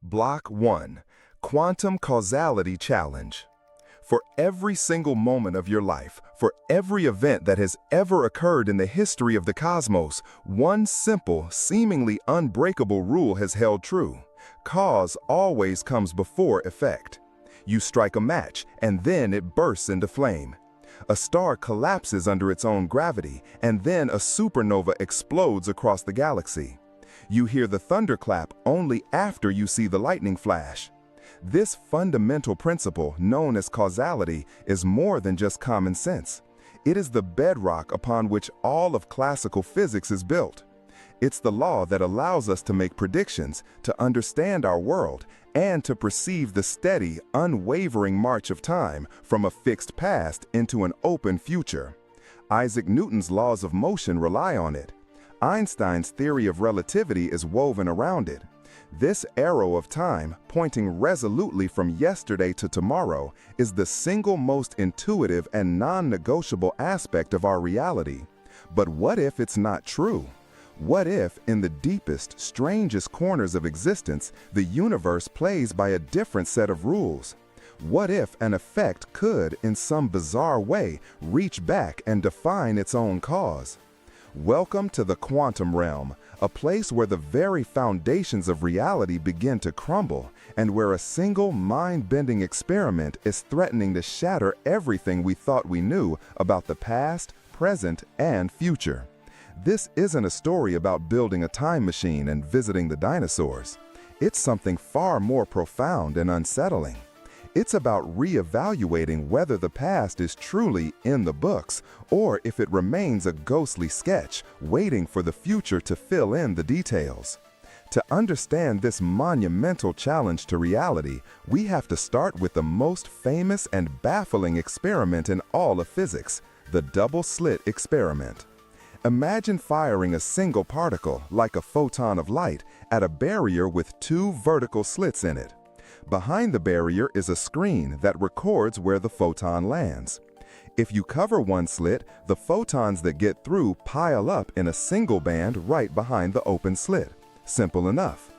Block 1. Quantum Causality Challenge. For every single moment of your life, for every event that has ever occurred in the history of the cosmos, one simple, seemingly unbreakable rule has held true. Cause always comes before effect. You strike a match, and then it bursts into flame. A star collapses under its own gravity, and then a supernova explodes across the galaxy. You hear the thunderclap only after you see the lightning flash. This fundamental principle, known as causality, is more than just common sense. It is the bedrock upon which all of classical physics is built. It's the law that allows us to make predictions, to understand our world, and to perceive the steady, unwavering march of time from a fixed past into an open future. Isaac Newton's laws of motion rely on it. Einstein's theory of relativity is woven around it. This arrow of time, pointing resolutely from yesterday to tomorrow, is the single most intuitive and non-negotiable aspect of our reality. But what if it's not true? What if, in the deepest, strangest corners of existence, the universe plays by a different set of rules? What if an effect could, in some bizarre way, reach back and define its own cause? Welcome to the quantum realm, a place where the very foundations of reality begin to crumble, and where a single mind-bending experiment is threatening to shatter everything we thought we knew about the past, present, and future. This isn't a story about building a time machine and visiting the dinosaurs. It's something far more profound and unsettling. It's about reevaluating whether the past is truly in the books or if it remains a ghostly sketch waiting for the future to fill in the details. To understand this monumental challenge to reality, we have to start with the most famous and baffling experiment in all of physics, the double-slit experiment. Imagine firing a single particle, like a photon of light, at a barrier with two vertical slits in it. Behind the barrier is a screen that records where the photon lands. If you cover one slit, the photons that get through pile up in a single band right behind the open slit. Simple enough.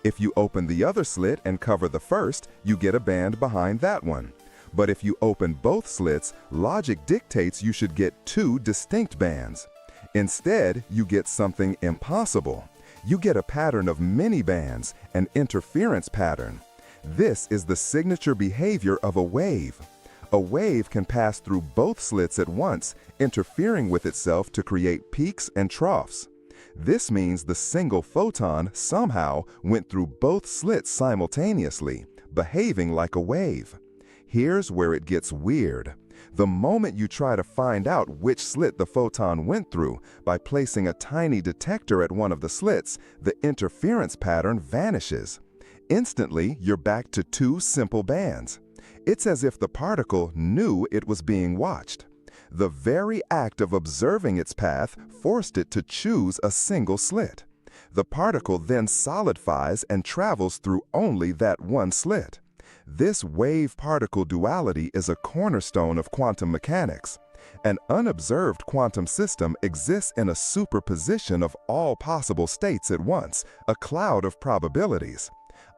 If you open the other slit and cover the first, you get a band behind that one. But if you open both slits, logic dictates you should get two distinct bands. Instead, you get something impossible. You get a pattern of many bands, an interference pattern. This is the signature behavior of a wave. A wave can pass through both slits at once, interfering with itself to create peaks and troughs. This means the single photon somehow went through both slits simultaneously, behaving like a wave. Here's where it gets weird. The moment you try to find out which slit the photon went through by placing a tiny detector at one of the slits, the interference pattern vanishes. Instantly, you're back to two simple bands. It's as if the particle knew it was being watched. The very act of observing its path forced it to choose a single slit. The particle then solidifies and travels through only that one slit. This wave-particle duality is a cornerstone of quantum mechanics. An unobserved quantum system exists in a superposition of all possible states at once, a cloud of probabilities.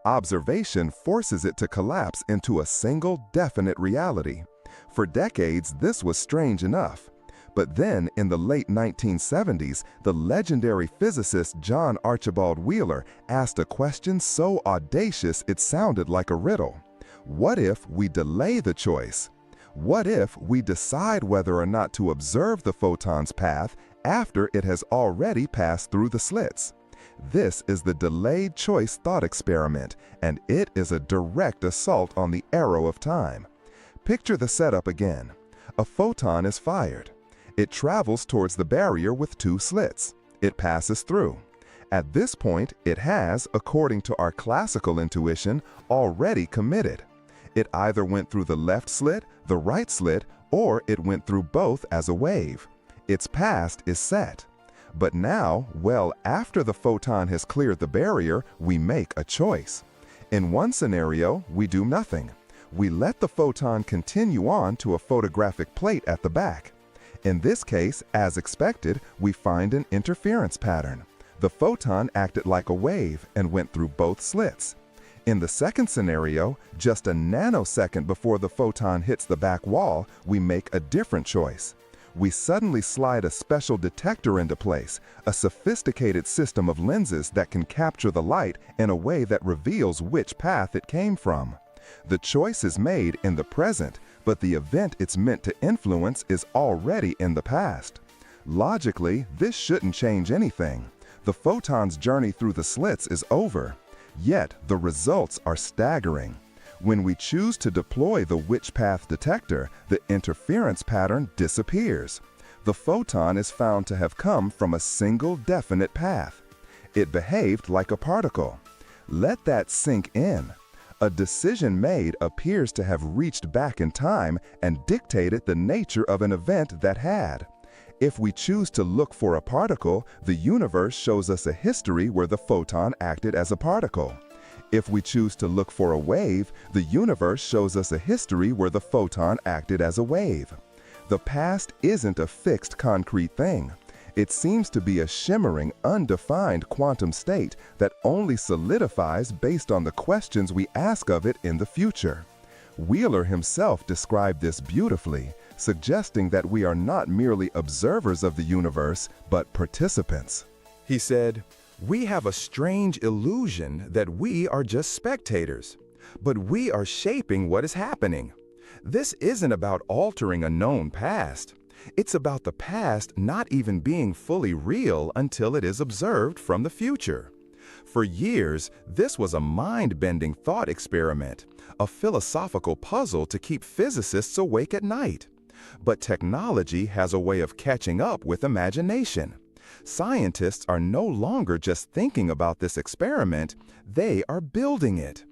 Observation forces it to collapse into a single definite reality. For decades, this was strange enough. But then, in the late 1970s, the legendary physicist John Archibald Wheeler asked a question so audacious it sounded like a riddle. What if we delay the choice? What if we decide whether or not to observe the photon's path after it has already passed through the slits? This is the delayed choice thought experiment, and it is a direct assault on the arrow of time. Picture the setup again. A photon is fired. It travels towards the barrier with two slits. It passes through. At this point, it has, according to our classical intuition, already committed. It either went through the left slit, the right slit, or it went through both as a wave. Its past is set. But now, well after the photon has cleared the barrier, we make a choice. In one scenario, we do nothing. We let the photon continue on to a photographic plate at the back. In this case, as expected, we find an interference pattern. The photon acted like a wave and went through both slits. In the second scenario, just a nanosecond before the photon hits the back wall, we make a different choice. We suddenly slide a special detector into place, a sophisticated system of lenses that can capture the light in a way that reveals which path it came from. The choice is made in the present, but the event it's meant to influence is already in the past. Logically, this shouldn't change anything. The photon's journey through the slits is over. Yet, the results are staggering. When we choose to deploy the which path detector, the interference pattern disappears. The photon is found to have come from a single definite path. It behaved like a particle. Let that sink in. A decision made appears to have reached back in time and dictated the nature of an event that had. If we choose to look for a particle, the universe shows us a history where the photon acted as a particle. If we choose to look for a wave, the universe shows us a history where the photon acted as a wave. The past isn't a fixed concrete thing. It seems to be a shimmering, undefined quantum state that only solidifies based on the questions we ask of it in the future. Wheeler himself described this beautifully, suggesting that we are not merely observers of the universe, but participants. He said, "We have a strange illusion that we are just spectators, but we are shaping what is happening. This isn't about altering a known past. It's about the past not even being fully real until it is observed from the future." For years, this was a mind-bending thought experiment, a philosophical puzzle to keep physicists awake at night. But technology has a way of catching up with imagination. Scientists are no longer just thinking about this experiment, they are building it.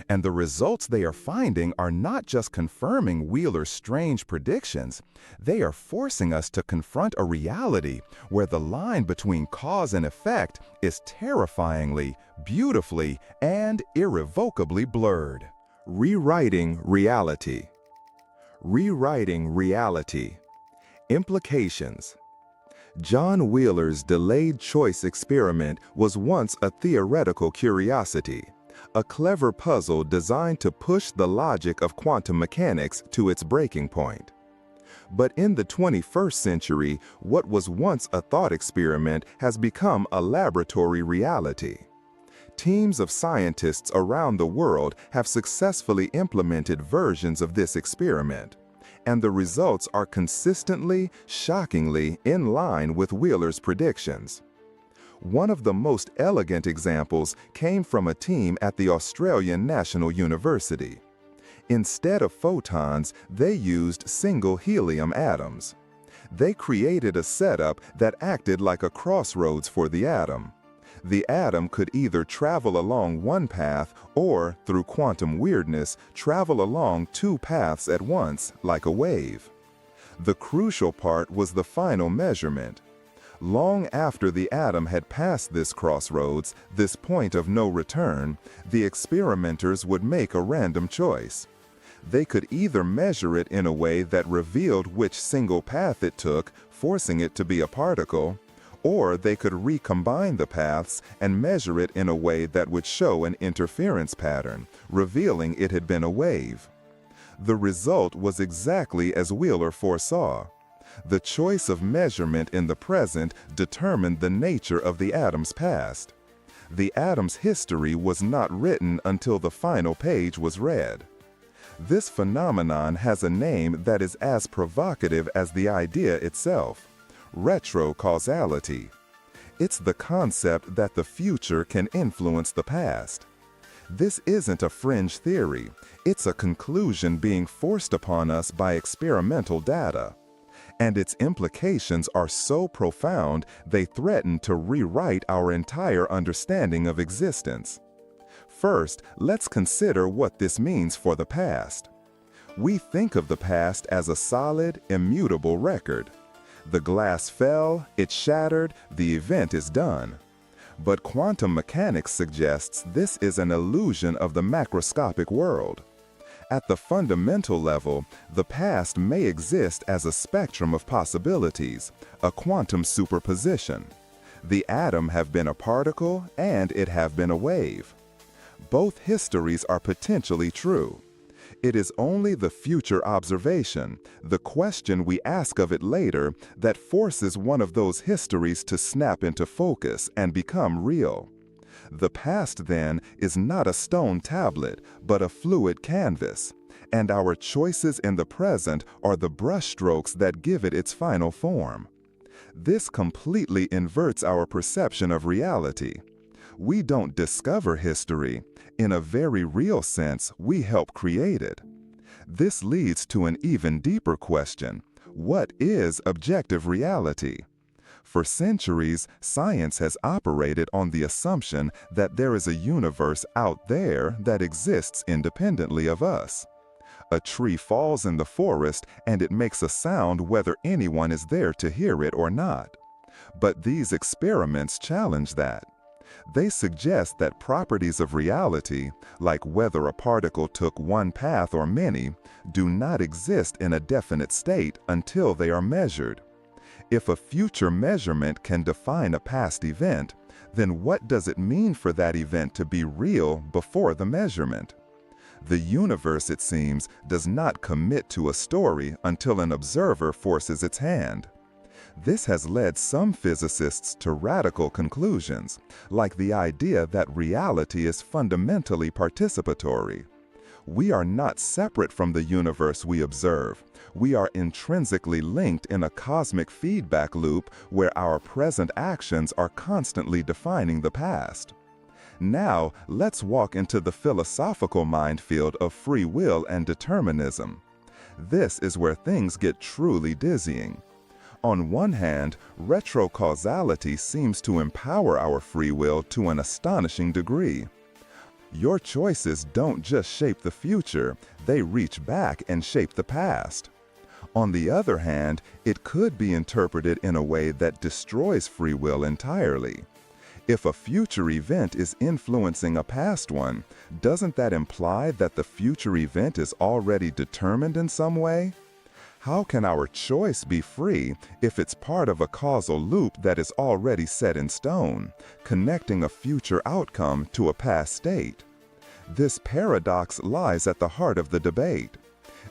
And the results they are finding are not just confirming Wheeler's strange predictions, they are forcing us to confront a reality where the line between cause and effect is terrifyingly, beautifully, and irrevocably blurred. Rewriting reality. Rewriting reality. Implications. John Wheeler's delayed choice experiment was once a theoretical curiosity, a clever puzzle designed to push the logic of quantum mechanics to its breaking point. But in the 21st century, what was once a thought experiment has become a laboratory reality. Teams of scientists around the world have successfully implemented versions of this experiment, and the results are consistently, shockingly in line with Wheeler's predictions. One of the most elegant examples came from a team at the Australian National University. Instead of photons, they used single helium atoms. They created a setup that acted like a crossroads for the atom. The atom could either travel along one path or, through quantum weirdness, travel along two paths at once, like a wave. The crucial part was the final measurement. Long after the atom had passed this crossroads, this point of no return, the experimenters would make a random choice. They could either measure it in a way that revealed which single path it took, forcing it to be a particle, or they could recombine the paths and measure it in a way that would show an interference pattern, revealing it had been a wave. The result was exactly as Wheeler foresaw. The choice of measurement in the present determined the nature of the atom's past. The atom's history was not written until the final page was read. This phenomenon has a name that is as provocative as the idea itself: retrocausality. It's the concept that the future can influence the past. This isn't a fringe theory, it's a conclusion being forced upon us by experimental data. And its implications are so profound they threaten to rewrite our entire understanding of existence. First, let's consider what this means for the past. We think of the past as a solid, immutable record. The glass fell, it shattered, the event is done. But quantum mechanics suggests this is an illusion of the macroscopic world. At the fundamental level, the past may exist as a spectrum of possibilities, a quantum superposition. The atom have been a particle and it have been a wave. Both histories are potentially true. It is only the future observation, the question we ask of it later, that forces one of those histories to snap into focus and become real. The past, then, is not a stone tablet, but a fluid canvas, and our choices in the present are the brushstrokes that give it its final form. This completely inverts our perception of reality. We don't discover history. In a very real sense, we help create it. This leads to an even deeper question. What is objective reality? For centuries, science has operated on the assumption that there is a universe out there that exists independently of us. A tree falls in the forest and it makes a sound whether anyone is there to hear it or not. But these experiments challenge that. They suggest that properties of reality, like whether a particle took one path or many, do not exist in a definite state until they are measured. If a future measurement can define a past event, then what does it mean for that event to be real before the measurement? The universe, it seems, does not commit to a story until an observer forces its hand. This has led some physicists to radical conclusions, like the idea that reality is fundamentally participatory. We are not separate from the universe we observe. We are intrinsically linked in a cosmic feedback loop where our present actions are constantly defining the past. Now, let's walk into the philosophical minefield of free will and determinism. This is where things get truly dizzying. On one hand, retrocausality seems to empower our free will to an astonishing degree. Your choices don't just shape the future, they reach back and shape the past. On the other hand, it could be interpreted in a way that destroys free will entirely. If a future event is influencing a past one, doesn't that imply that the future event is already determined in some way? How can our choice be free if it's part of a causal loop that is already set in stone, connecting a future outcome to a past state? This paradox lies at the heart of the debate.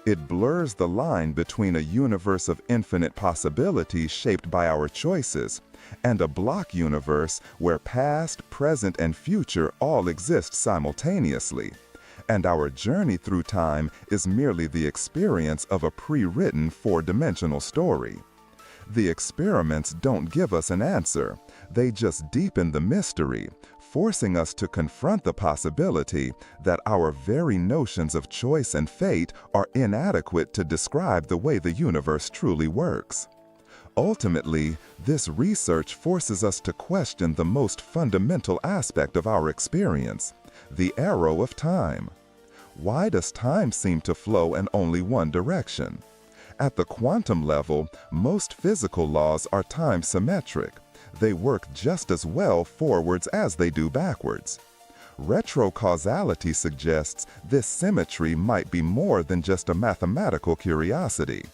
It blurs the line between a universe of infinite possibilities shaped by our choices and a block universe where past, present, and future all exist simultaneously. And our journey through time is merely the experience of a pre-written four-dimensional story. The experiments don't give us an answer, they just deepen the mystery, forcing us to confront the possibility that our very notions of choice and fate are inadequate to describe the way the universe truly works. Ultimately, this research forces us to question the most fundamental aspect of our experience, the arrow of time. Why does time seem to flow in only one direction? At the quantum level, most physical laws are time-symmetric. They work just as well forwards as they do backwards. Retrocausality suggests this symmetry might be more than just a mathematical curiosity.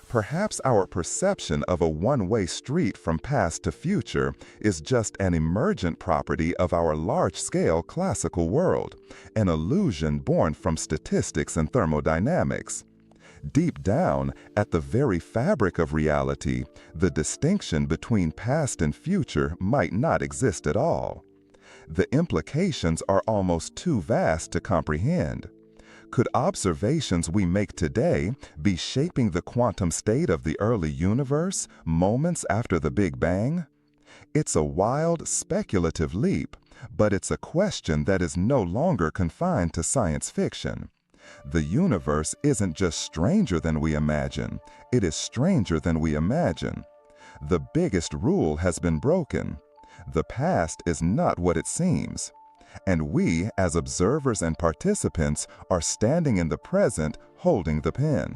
Perhaps our perception of a one-way street from past to future is just an emergent property of our large-scale classical world, an illusion born from statistics and thermodynamics. Deep down, at the very fabric of reality, the distinction between past and future might not exist at all. The implications are almost too vast to comprehend. Could observations we make today be shaping the quantum state of the early universe moments after the Big Bang? It's a wild, speculative leap, but it's a question that is no longer confined to science fiction. The universe isn't just stranger than we imagine, it is stranger than we imagine. The biggest rule has been broken. The past is not what it seems. And we, as observers and participants, are standing in the present, holding the pen.